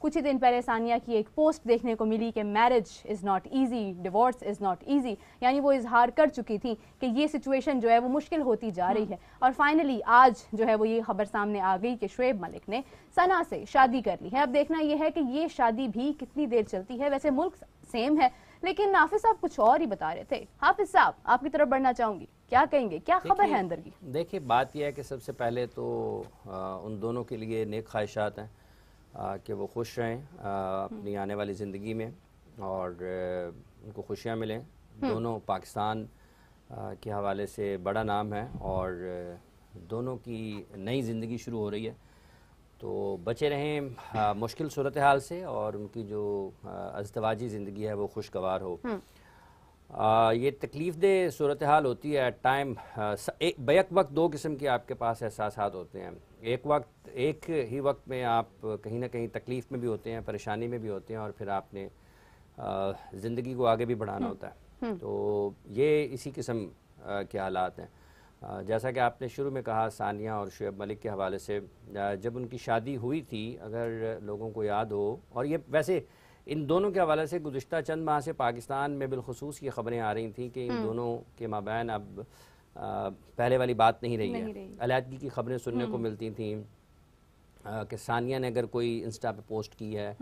कुछ ही दिन पहले सानिया की एक पोस्ट देखने को मिली कि marriage is not easy, divorce is not easy, यानी वो इजहार कर चुकी थी कि ये सिचुएशन जो है वो मुश्किल होती जा रही है। और फाइनली आज जो है वो ये खबर सामने आ गई कि शुएब मलिक ने सना से शादी कर ली है। अब देखना ये है कि ये शादी भी कितनी देर चलती है। वैसे मुल्क सेम है, लेकिन हाफिज साहब कुछ और ही बता रहे थे। हाफिज साहब, आपकी तरफ बढ़ना चाहूंगी, क्या कहेंगे, क्या खबर है अंदर की? देखिए, बात यह है कि सबसे पहले तो उन दोनों के लिए नेक ख्वाहिशात हैं कि वो खुश रहें अपनी आने वाली ज़िंदगी में और उनको खुशियाँ मिलें। दोनों पाकिस्तान के हवाले से बड़ा नाम है और दोनों की नई ज़िंदगी शुरू हो रही है, तो बचे रहें मुश्किल सूरत हाल से और उनकी जो अज़दवाजी ज़िंदगी है वो खुशगवार हो। ये तकलीफ़ दे सूरत हाल होती है एट टाइम। बैक वक्त दो किस्म के आपके पास एहसासात होते हैं। एक ही वक्त में आप कहीं ना कहीं तकलीफ़ में भी होते हैं, परेशानी में भी होते हैं और फिर आपने ज़िंदगी को आगे भी बढ़ाना होता है। तो ये इसी किस्म के हालात हैं। जैसा कि आपने शुरू में कहा सानिया और शुएब मलिक के हवाले से, जब उनकी शादी हुई थी, अगर लोगों को याद हो, और ये वैसे इन दोनों के हवाले से गुज़िश्ता चंद माह से पाकिस्तान में बिलखुसूस ये ख़बरें आ रही थी कि इन दोनों के माबैन अब पहले वाली बात नहीं रही है। अलहदगी की ख़बरें सुनने को मिलती थी कि सानिया ने अगर कोई इंस्टा पे पोस्ट की है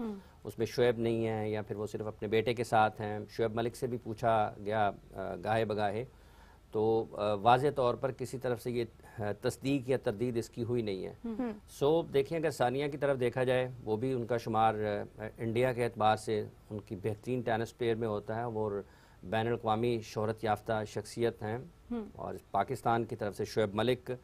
उसमें शुएब नहीं है या फिर वो सिर्फ अपने बेटे के साथ हैं। शुएब मलिक से भी पूछा गया गाहे बगाहे, तो वाज़े तौर पर किसी तरफ से ये तस्दीक या तरदीद इसकी हुई नहीं है। सो देखिए, अगर सानिया की तरफ देखा जाए, वो भी उनका शुमार इंडिया के एतबार से उनकी बेहतरीन टेनिस प्लेयर में होता है। वो बैनुल अक़वामी शोहरत याफ्ता शख्सियत हैं और पाकिस्तान की तरफ से शुएब मलिक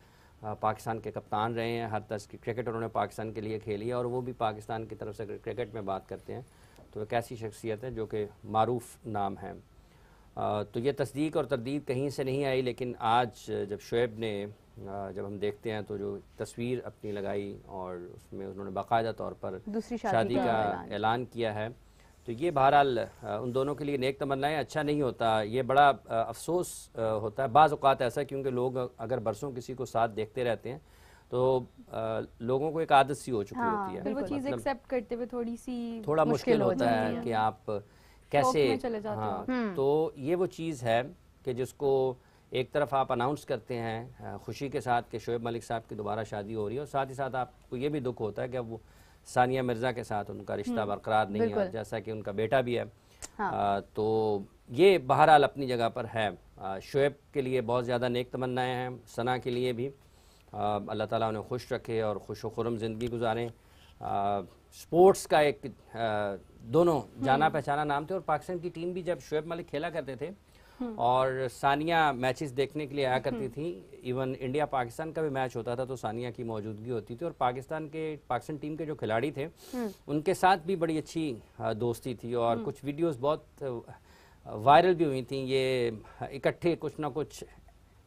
पाकिस्तान के कप्तान रहे हैं। हर तरह की क्रिकेट उन्होंने पाकिस्तान के लिए खेली है और वो भी पाकिस्तान की तरफ से अगर क्रिकेट में बात करते हैं तो एक ऐसी शख्सियत है जो कि मारूफ नाम है। तो ये तस्दीक और तरदीद कहीं से नहीं आई, लेकिन आज जब शुएब ने जब हम देखते हैं तो जो तस्वीर अपनी लगाई और उसमें उन्होंने बाकायदा तौर पर शादी का ऐलान किया है, तो ये बहरहाल उन दोनों के लिए नेक तमन्नाएं। अच्छा नहीं होता, ये बड़ा अफसोस होता है बाज़ औक़ात ऐसा, क्योंकि लोग अगर बरसों किसी को साथ देखते रहते हैं तो लोगों को एक आदत सी हो चुकी होती है। फिर वो चीज़ एक्सेप्ट करते हुए थोड़ा मुश्किल होता है कि आप कैसे चले जाते हैं। तो ये वो चीज़ है कि जिसको एक तरफ आप अनाउंस करते हैं खुशी के साथ कि शुएब मलिक साहब की दोबारा शादी हो रही है, और साथ ही साथ आपको ये भी दुख होता है कि अब वो सानिया मिर्ज़ा के साथ उनका रिश्ता बरकरार नहीं है, जैसा कि उनका बेटा भी है। तो ये बहरहाल अपनी जगह पर है। शुएब के लिए बहुत ज़्यादा नेक तमन्नाएँ हैं, सना के लिए भी अल्लाह ताला उन्हें खुश रखे और खुश व खुर्रम ज़िंदगी गुजारें। स्पोर्ट्स का एक दोनों जाना पहचाना नाम थे और पाकिस्तान की टीम भी जब शुएब मलिक खेला करते थे और सानिया मैचेस देखने के लिए आया करती थी, इवन इंडिया पाकिस्तान का भी मैच होता था तो सानिया की मौजूदगी होती थी और पाकिस्तान टीम के जो खिलाड़ी थे उनके साथ भी बड़ी अच्छी दोस्ती थी और कुछ वीडियोस बहुत वायरल भी हुई थी। ये इकट्ठे कुछ ना कुछ,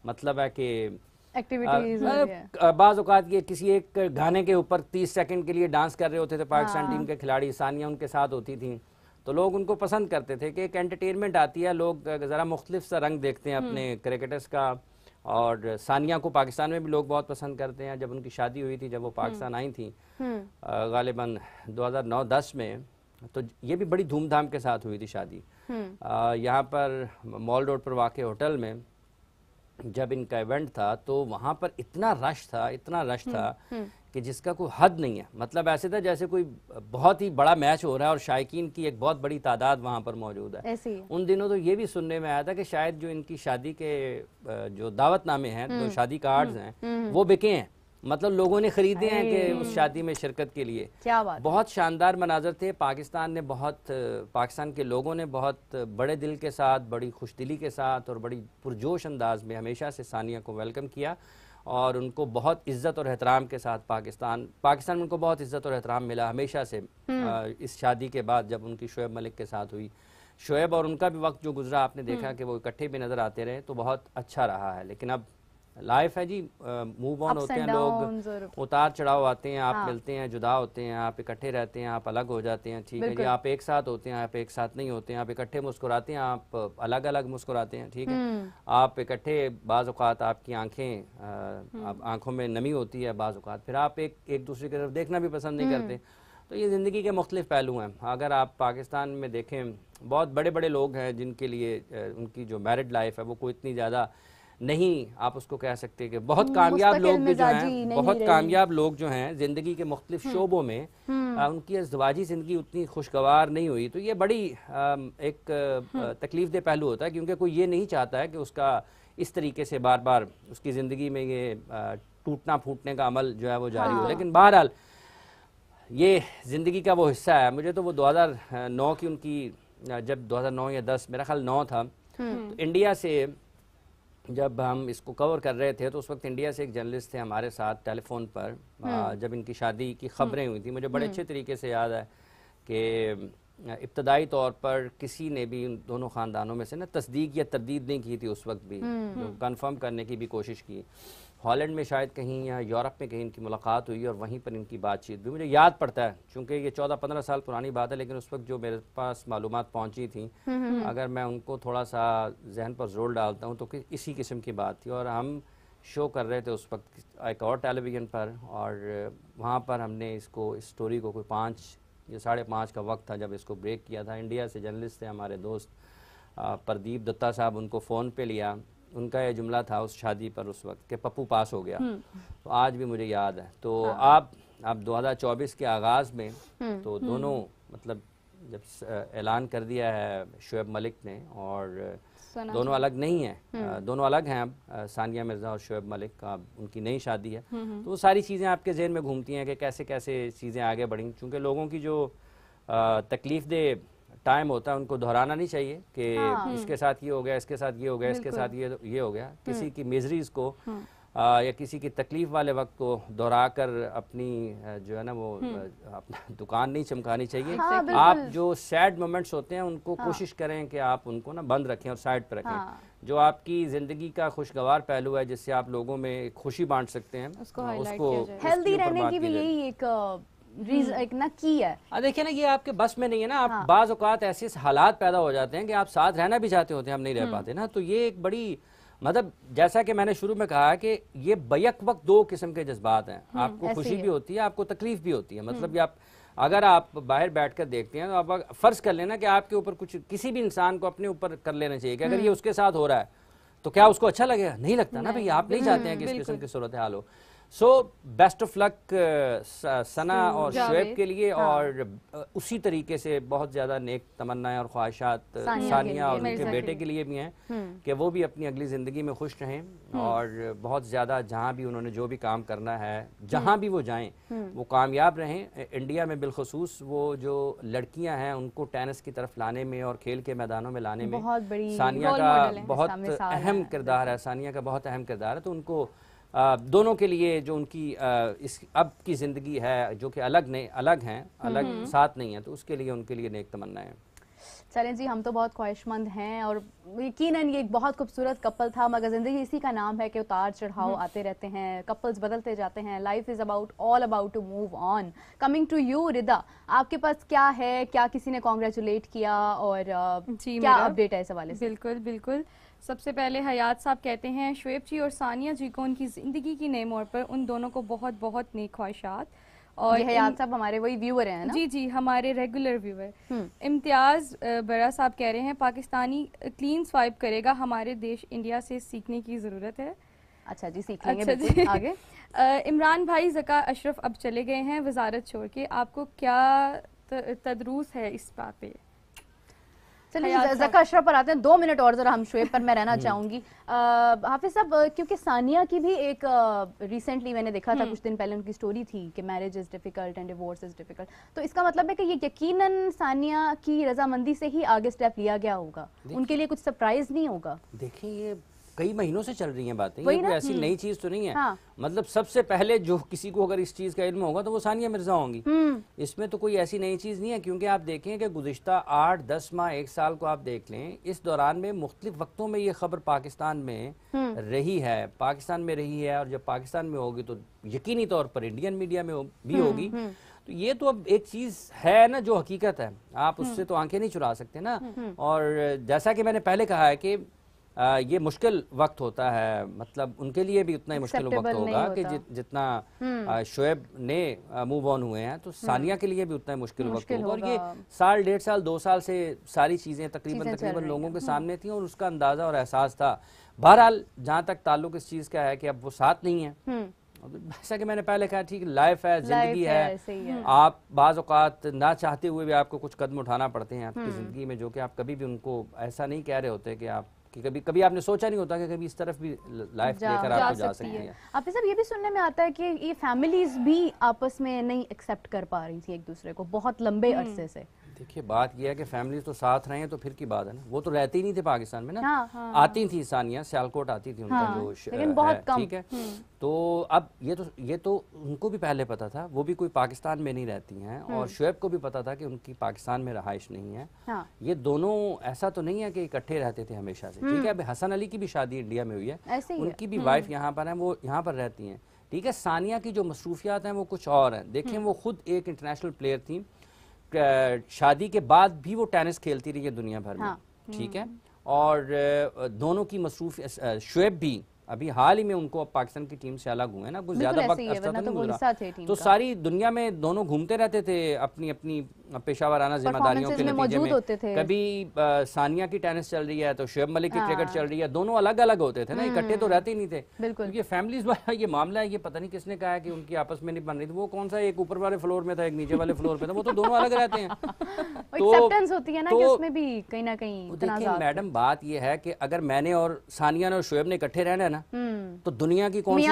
मतलब है कि बाज़ औक़ात ये किसी एक गाने के ऊपर 30 सेकंड के लिए डांस कर रहे होते थे पाकिस्तान टीम के खिलाड़ी, सानिया उनके साथ होती थी, तो लोग उनको पसंद करते थे कि एक एंटरटेनमेंट आती है, लोग ज़रा मुख्तलिफ सा रंग देखते हैं अपने क्रिकेटर्स का। और सानिया को पाकिस्तान में भी लोग बहुत पसंद करते हैं। जब उनकी शादी हुई थी, जब वो पाकिस्तान आई थी गालिबन 2009-10 में, तो ये भी बड़ी धूमधाम के साथ हुई थी शादी। यहाँ पर मॉल रोड पर वाक़ होटल में जब इनका इवेंट था तो वहाँ पर इतना रश था कि जिसका कोई हद नहीं है। मतलब ऐसे था जैसे कोई बहुत ही बड़ा मैच हो रहा है और शायकीन की एक बहुत बड़ी तादाद वहाँ पर मौजूद है। उन दिनों तो ये भी सुनने में आया था कि शायद जो इनकी शादी के जो दावतनामे हैं, जो शादी कार्ड्स हैं, वो बिके हैं, मतलब लोगों ने खरीदे हैं कि उस शादी में शिरकत के लिए। क्या बात, बहुत शानदार मनाजर थे। पाकिस्तान के लोगों ने बहुत बड़े दिल के साथ, बड़ी खुशदिली के साथ और बड़ी पुरजोश अंदाज में हमेशा से सानिया को वेलकम किया और उनको बहुत इज़्ज़त और एहतराम के साथ पाकिस्तान में उनको बहुत इज़्ज़त और एहतराम मिला हमेशा से। इस शादी के बाद जब उनकी शुएब मलिक के साथ हुई, शुएब और उनका भी वक्त जो गुजरा, आपने देखा कि वो इकट्ठे भी नज़र आते रहे, तो बहुत अच्छा रहा है। लेकिन अब लाइफ है जी, मूव ऑन होते हैं लोग, उतार चढ़ाव आते हैं, आप मिलते हैं, जुदा होते हैं, आप इकट्ठे रहते हैं, आप अलग हो जाते हैं, ठीक है जी, आप एक साथ होते हैं, आप एक साथ नहीं होते हैं, आप इकट्ठे मुस्कुराते हैं, आप अलग अलग मुस्कुराते हैं, ठीक है, आप इकट्ठे, बाज़ औक़ात आपकी आंखें, आंखों में नमी होती है बाज़ औक़ात, फिर आप एक दूसरे की तरफ देखना भी पसंद नहीं करते। तो ये ज़िंदगी के मुख्तलिफ पहलू हैं। अगर आप पाकिस्तान में देखें, बहुत बड़े बड़े लोग हैं जिनके लिए उनकी जो मैरिड लाइफ है वो कोई इतनी ज़्यादा नहीं, आप उसको कह सकते हैं कि बहुत कामयाब लोग भी जो हैं, बहुत कामयाब लोग जो हैं ज़िंदगी के मुख्तलिफ शोबों में उनकी अज़दवाजी ज़िंदगी उतनी खुशगवार नहीं हुई। तो ये बड़ी एक तकलीफ दे पहलू होता है, क्योंकि कोई ये नहीं चाहता है कि उसका इस तरीके से बार बार उसकी ज़िंदगी में ये टूटना फूटने का अमल जो है वो जारी हो। लेकिन बहरहाल ये ज़िंदगी का वो हिस्सा है। मुझे तो वो 2009 की उनकी, जब 2009 या 10 मेरा ख्याल 9 था, तो इंडिया से जब हम इसको कवर कर रहे थे तो उस वक्त इंडिया से एक जर्नलिस्ट थे हमारे साथ टेलीफोन पर, जब इनकी शादी की खबरें हुई थी। मुझे बड़े अच्छे तरीके से याद है कि इब्तदाई तौर पर किसी ने भी उन दोनों ख़ानदानों में से ना तस्दीक या तरदीद नहीं की थी उस वक्त भी, कंफर्म करने की भी कोशिश की। हॉलैंड में शायद कहीं या यूरोप में कहीं इनकी मुलाकात हुई और वहीं पर इनकी बातचीत भी मुझे याद पड़ता है, चूँकि ये 14-15 साल पुरानी बात है, लेकिन उस वक्त जो मेरे पास मालूमात पहुँची थी, अगर मैं उनको थोड़ा सा जहन पर जोर डालता हूँ तो इसी किस्म की बात थी। और हम शो कर रहे थे उस वक्त एक और टेलीविज़न पर, और वहाँ पर हमने इस स्टोरी को कोई 5 या 5:30 का वक्त था जब इसको ब्रेक किया था। इंडिया से जर्नलिस्ट थे हमारे दोस्त प्रदीप दत्ता साहब, उनको फ़ोन पे लिया। उनका ये जुमला था उस शादी पर उस वक्त कि पप्पू पास हो गया। तो आज भी मुझे याद है। तो आप 2024 के आगाज़ में तो दोनों, मतलब जब ऐलान कर दिया है शुएब मलिक ने, और दोनों अलग नहीं हैं, दोनों अलग हैं अब, सानिया मिर्ज़ा और शुएब मलिक का उनकी नई शादी है। तो वो सारी चीज़ें आपके जहन में घूमती हैं कि कैसे कैसे चीज़ें आगे बढ़ी, क्योंकि लोगों की जो तकलीफ़ दे टाइम होता है उनको दोहराना नहीं चाहिए कि इसके साथ ये हो गया, इसके साथ ये हो गया, इसके साथ ये हो गया। किसी की मिजरीज़ को या किसी की तकलीफ़ वाले वक्त को दोहरा कर अपनी जो है ना वो अपना दुकान नहीं चमकानी चाहिए। आप जो सैड मोमेंट्स होते हैं उनको कोशिश करें कि आप उनको ना बंद रखें और साइड पर रखें। जो आपकी ज़िंदगी का खुशगवार पहलू है, जिससे आप लोगों में खुशी बांट सकते हैं, उसको हेल्दी रहने की भी यही एक ना की है। देखिए ना, ये आपके बस में नहीं है ना। आप बाज़ औक़ात ऐसे हालात पैदा हो जाते हैं कि आप साथ रहना भी चाहते होते हैं, हम नहीं रह पाते ना। तो ये एक बड़ी, मतलब जैसा कि मैंने शुरू में कहा कि ये बैक वक्त 2 किस्म के जज्बात हैं। आपको खुशी भी होती है, आपको तकलीफ भी होती है। मतलब आप अगर आप बाहर बैठकर देखते हैं तो आप फ़र्ज़ कर लेना कि आपके ऊपर कुछ, किसी भी इंसान को अपने ऊपर कर लेना चाहिए कि अगर ये उसके साथ हो रहा है तो क्या उसको अच्छा लगेगा? नहीं लगता ना भैया। आप नहीं चाहते हैं कि इस किस्म की सूरत हाल हो। सो बेस्ट ऑफ लक सना और शुएब के लिए, और उसी तरीके से बहुत ज़्यादा नेक तमन्नाएं और ख्वाहिशात सानिया और उनके बेटे के लिए भी हैं कि वो भी अपनी अगली ज़िंदगी में खुश रहें, और बहुत ज़्यादा जहाँ भी उन्होंने जो भी काम करना है, जहाँ भी वो जाएं, वो कामयाब रहें। इंडिया में बिलखसूस वो जो लड़कियाँ हैं उनको टेनिस की तरफ लाने में और खेल के मैदानों में लाने में सानिया का बहुत अहम किरदार है, सानिया का बहुत अहम किरदार है। तो उनको दोनों के लिए जो उनकी इस अब की ज़िंदगी है, जो कि अलग हैं, अलग साथ नहीं है, तो उसके लिए उनके लिए नेक तमन्नाएं। चलें जी, हम तो बहुत ख्वाहिशमंद हैं, और यकीनन ये एक बहुत खूबसूरत कपल था, मगर ज़िंदगी इसी का नाम है कि उतार चढ़ाव आते रहते हैं, कपल्स बदलते जाते हैं। Life is all about to move on. Coming to you Rida, आपके पास क्या है, क्या किसी ने कॉन्ग्रेचुलेट किया, और क्या अपडेट है इस हवाले से? बिल्कुल। सबसे पहले हयात साहब कहते हैं शुएब जी और सानिया जी को उनकी ज़िंदगी की नए मोड़ पर उन दोनों को बहुत बहुत नेक ख्वाहिशात। और हयात साहब हमारे वही व्यूअर हैं ना? जी, हमारे रेगुलर व्यूअर। इम्तियाज़ बरा साहब कह रहे हैं पाकिस्तानी क्लीन स्वाइप करेगा, हमारे देश इंडिया से सीखने की ज़रूरत है। अच्छा जी, सीख लेंगे। अच्छा जी। आगे इमरान भाई ज़का अशरफ अब चले गए हैं वजारत छोड़ के, आपको क्या तदरूस है इस बात पे? चलिए ज़का अशरफ पर आते हैं। 2 मिनट और ज़रा हम शुएब पर मैं रहना चाहूँगी। हाफिज़ साहब, क्योंकि सानिया की भी एक रिसेंटली मैंने देखा था, कुछ दिन पहले उनकी स्टोरी थी कि marriage is difficult and divorce is difficult. तो इसका मतलब है कि ये यकीनन सानिया की रजामंदी से ही आगे स्टेप लिया गया होगा, उनके लिए कुछ सरप्राइज नहीं होगा? देखिए, ये कई महीनों से चल रही हैं बातें, ये कोई ऐसी नई चीज तो नहीं है। मतलब सबसे पहले जो किसी को अगर इस चीज का इल्म होगा तो वो सानिया मिर्जा होंगी। इसमें तो कोई ऐसी नई चीज नहीं है, क्योंकि आप देखें कि गुज़िश्ता 8-10 माह 1 साल को आप देख लें, इस दौरान में मुख्तलिफ वक्तों में ये खबर पाकिस्तान में रही है, और जब पाकिस्तान में होगी तो यकीनी तौर पर इंडियन मीडिया में भी होगी। तो ये तो अब एक चीज है ना जो हकीकत है, आप उससे तो आंखें नहीं चुरा सकते ना। और जैसा कि मैंने पहले कहा है कि ये मुश्किल वक्त होता है, मतलब उनके लिए भी उतना ही मुश्किल वक्त Acceptable होगा नहीं कि होता। जितना शोएब ने मूव ऑन हुए हैं, तो सानिया के लिए भी उतना ही मुश्किल वक्त मुश्किल होगा। और ये होगा। साल, 1.5 साल, 2 साल से सारी चीज़ें चीज़ें तकरीबन चल रही लोगों हैं। के सामने थी और उसका अंदाज़ा और एहसास था। बहरहाल जहाँ तक ताल्लुक इस चीज़ का है कि अब वो साथ नहीं है, जैसा कि मैंने पहले कहा, ठीक, लाइफ है, जिंदगी है, सही है। आप बाज़ औक़ात ना चाहते हुए भी आपको कुछ कदम उठाना पड़ते हैं आपकी ज़िंदगी में, जो कि आप कभी भी उनको ऐसा नहीं कह रहे होते कि आप कि कभी कभी आपने सोचा नहीं होता कि कभी इस तरफ भी लाइफ लेकर आपको जा सकती है। आप सब ये भी सुनने में आता है कि ये फैमिलीज भी आपस में नहीं एक्सेप्ट कर पा रही थी एक दूसरे को बहुत लंबे अरसे से। देखिए, बात यह है कि फैमिली तो साथ रहे हैं तो फिर की बात है ना, वो तो रहती ही नहीं थी पाकिस्तान में ना। हाँ, आती थी सानिया, सियालकोट आती थी उनका हाँ, जो लेकिन बहुत कम। ठीक है। तो अब ये तो उनको भी पहले पता था, वो भी कोई पाकिस्तान में नहीं रहती हैं, और शुएब को भी पता था कि उनकी पाकिस्तान में रहाइश नहीं है। हाँ। ये दोनों ऐसा तो नहीं है कि इकट्ठे रहते थे हमेशा से, ठीक है। अब हसन अली की भी शादी इंडिया में हुई है, ऐसे ही है। उनकी भी वाइफ यहाँ पर है, वो यहाँ पर रहती हैं, ठीक है। सानिया की जो मसरूफियात हैं वो कुछ और हैं। देखिए, वो खुद एक इंटरनेशनल प्लेयर थी, शादी के बाद भी वो टेनिस खेलती रही है दुनिया भर में, ठीक है। और दोनों की मसरूफ, शुएब भी अभी हाल ही में उनको अब पाकिस्तान की टीम से अलग हुए ना, कुछ ज्यादा वक्त अरसा तो नहीं गुजरा, तो सारी दुनिया में दोनों घूमते रहते थे अपनी अपनी पेशावराना जिम्मेदारियों के नतीजे में। कभी सानिया की टेनिस चल रही है तो शुएब मलिक की क्रिकेट चल रही है, दोनों अलग अलग होते थे ना, इकट्ठे तो रहते ही नहीं थे, क्योंकि फैमिलीज वाला ये मामला है। ये पता नहीं किसने कहा है कि उनकी आपस में नहीं बन रही थी, वो कौन सा एक ऊपर वाले फ्लोर में था, एक नीचे वाले फ्लोर पे था, वो तो दोनों अलग रहते हैं। एक्सेप्टेंस होती है ना कि उसमें भी कहीं ना कहीं। देखिए मैडम, बात ये है कि अगर मैंने और सानिया ने और शुएब ने इकट्ठे रहना है ना, तो दुनिया की कौन सी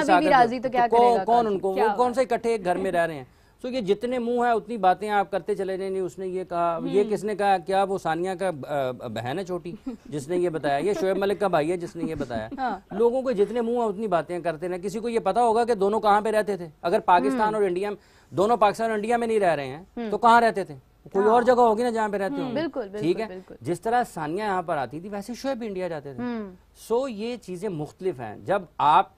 कौन उनको, वो कौन सा इकट्ठे एक घर में रह रहे हैं। तो ये जितने मुंह है उतनी बातें आप करते चले जाएंगे। उसने ये कहा, ये किसने कहा, क्या वो सानिया का बहन है छोटी जिसने ये बताया, ये शुएब मलिक का भाई है जिसने ये बताया। लोगों को जितने मुंह है उतनी बातें करते रहे। किसी को ये पता होगा कि दोनों कहाँ पे रहते थे? अगर पाकिस्तान और इंडिया, दोनों पाकिस्तान और इंडिया में नहीं रह रहे हैं तो कहाँ रहते थे? कोई और जगह होगी ना जहाँ पे रहते होंगे। बिल्कुल, ठीक है। जिस तरह सानिया यहाँ पर आती थी वैसे शुएब भी इंडिया जाते थे। सो ये चीजें मुख्तलिफ हैं। जब आप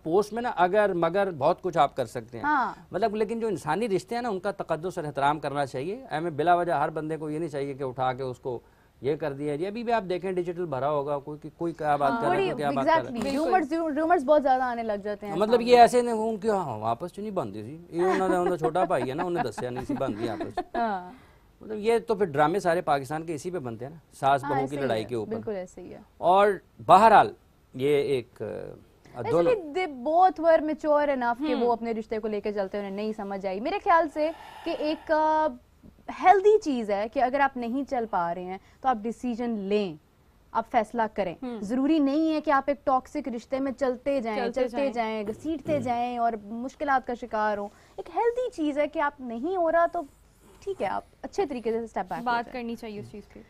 पोस्ट में ना अगर मगर बहुत कुछ आप कर सकते हैं, मतलब, लेकिन जो इंसानी रिश्ते हैं ना उनका तकद्दुस और एहतराम करना चाहिए। हमें बिला वजह हर बंदे को ये नहीं चाहिए कि उठा के उसको ये कर दिया जी। अभी भी आप देखें डिजिटल भरा होगा, कोई क्या बात कर रहा है, क्या बात कर रहा है, रूमर्स बहुत ज्यादा आने लग जाते हैं। मतलब ये ऐसे नहीं हूं कि आपस नहीं बनती थी, ये उन्होंने छोटा भाई है ना, उन्हें दसिया नहीं सी बनती आपस। मतलब ये तो फिर ड्रामे सारे पाकिस्तान के इसी पे बनते हैं ना, सास बहू की लड़ाई के ऊपर। बिल्कुल ऐसे ही है। और बहरहाल ये एक they both were mature enough कि वो अपने रिश्ते को लेकर चलते, उन्हें नहीं समझ आई मेरे ख्याल से कि एक हेल्दी चीज है कि अगर आप नहीं चल पा रहे हैं तो आप डिसीजन लें, आप फैसला करें। जरूरी नहीं है कि आप एक टॉक्सिक रिश्ते में चलते जाएं, घसीटते जाएं और मुश्किलात का शिकार हो। एक हेल्दी चीज है कि आप नहीं हो रहा तो ठीक है, आप अच्छे तरीके से स्टेप बैक बात करनी चाहिए उस चीज पे।